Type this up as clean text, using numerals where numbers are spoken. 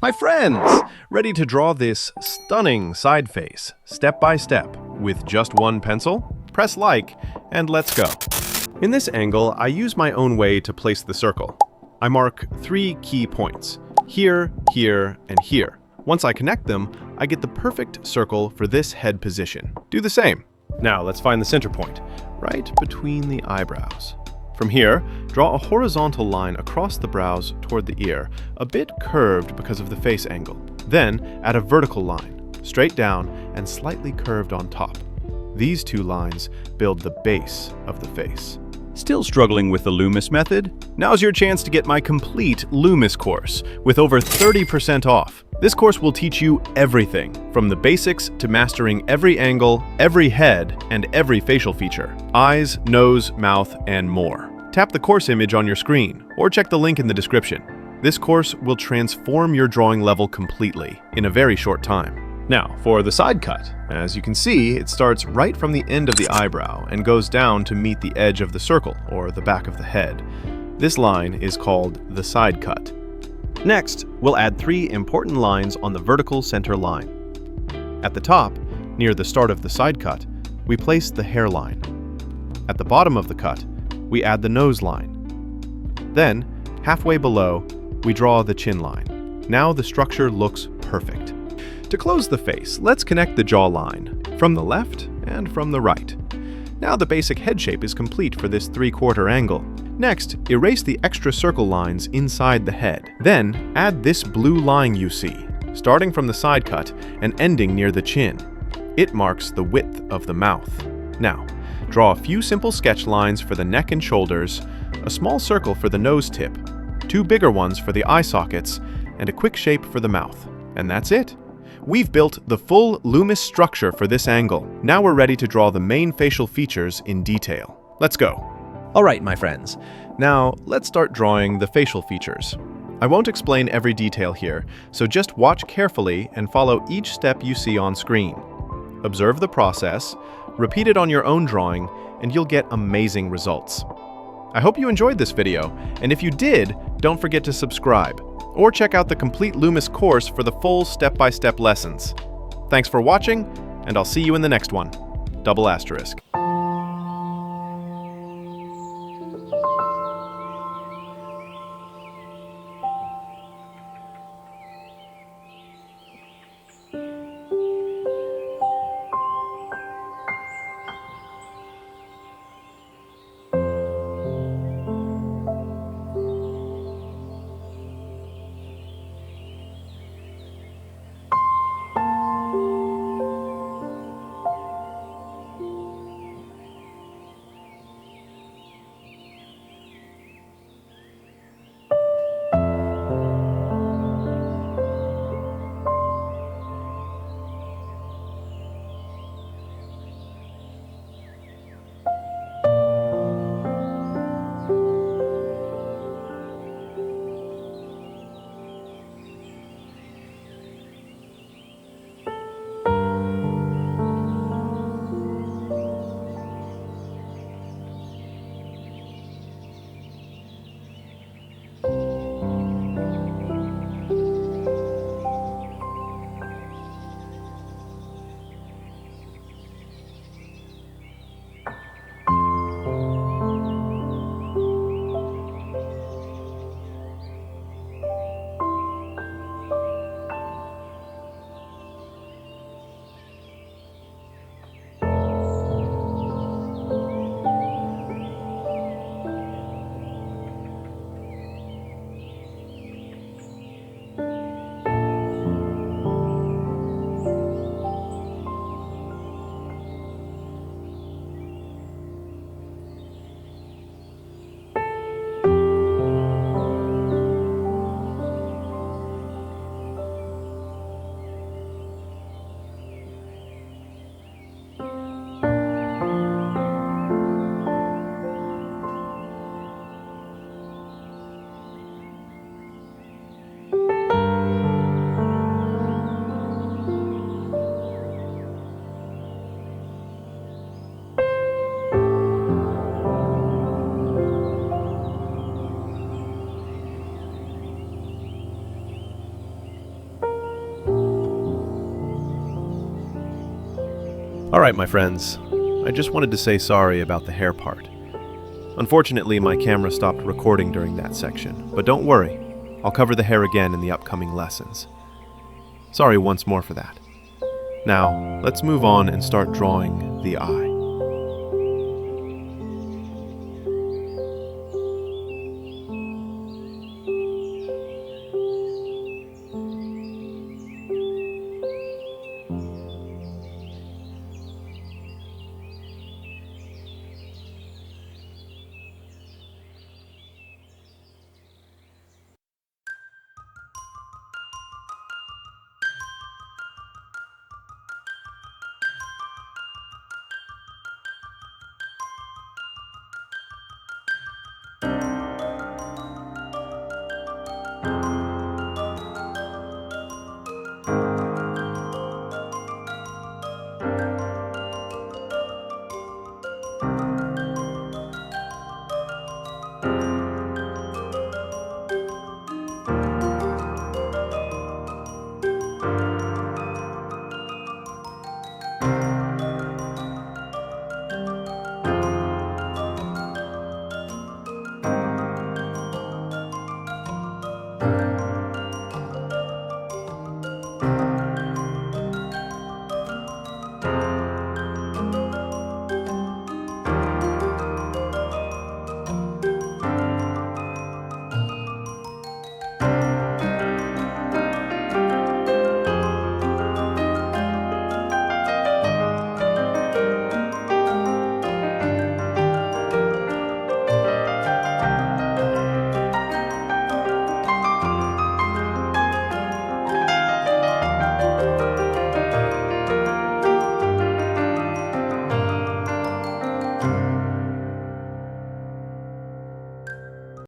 My friends, ready to draw this stunning side face, step by step, with just one pencil? Press like, and let's go. In this angle, I use my own way to place the circle. I mark 3 key points, here, here, and here. Once I connect them, I get the perfect circle for this head position. Do the same. Now let's find the center point, right between the eyebrows. From here, draw a horizontal line across the brows toward the ear, a bit curved because of the face angle. Then add a vertical line, straight down and slightly curved on top. These 2 lines build the base of the face. Still struggling with the Loomis method? Now's your chance to get my complete Loomis course with over 30% off. This course will teach you everything, from the basics to mastering every angle, every head, and every facial feature. Eyes, nose, mouth, and more. Tap the course image on your screen, or check the link in the description. This course will transform your drawing level completely in a very short time. Now, for the side cut. As you can see, it starts right from the end of the eyebrow and goes down to meet the edge of the circle, or the back of the head. This line is called the side cut. Next, we'll add 3 important lines on the vertical center line. At the top, near the start of the side cut, we place the hairline. At the bottom of the cut, we add the nose line. Then, halfway below, we draw the chin line. Now the structure looks perfect. To close the face, let's connect the jawline from the left and from the right. Now the basic head shape is complete for this 3/4 angle. Next, erase the extra circle lines inside the head. Then, add this blue line you see, starting from the side cut and ending near the chin. It marks the width of the mouth. Now, draw a few simple sketch lines for the neck and shoulders, a small circle for the nose tip, 2 bigger ones for the eye sockets, and a quick shape for the mouth. And that's it. We've built the full Loomis structure for this angle. Now we're ready to draw the main facial features in detail. Let's go. All right, my friends. Now, let's start drawing the facial features. I won't explain every detail here, so just watch carefully and follow each step you see on screen. Observe the process, repeat it on your own drawing, and you'll get amazing results. I hope you enjoyed this video, and if you did, don't forget to subscribe, or check out the complete Loomis course for the full step-by-step lessons. Thanks for watching, and I'll see you in the next one. ***. Alright, my friends, I just wanted to say sorry about the hair part. Unfortunately, my camera stopped recording during that section, but don't worry, I'll cover the hair again in the upcoming lessons. Sorry once more for that. Now, let's move on and start drawing the eye.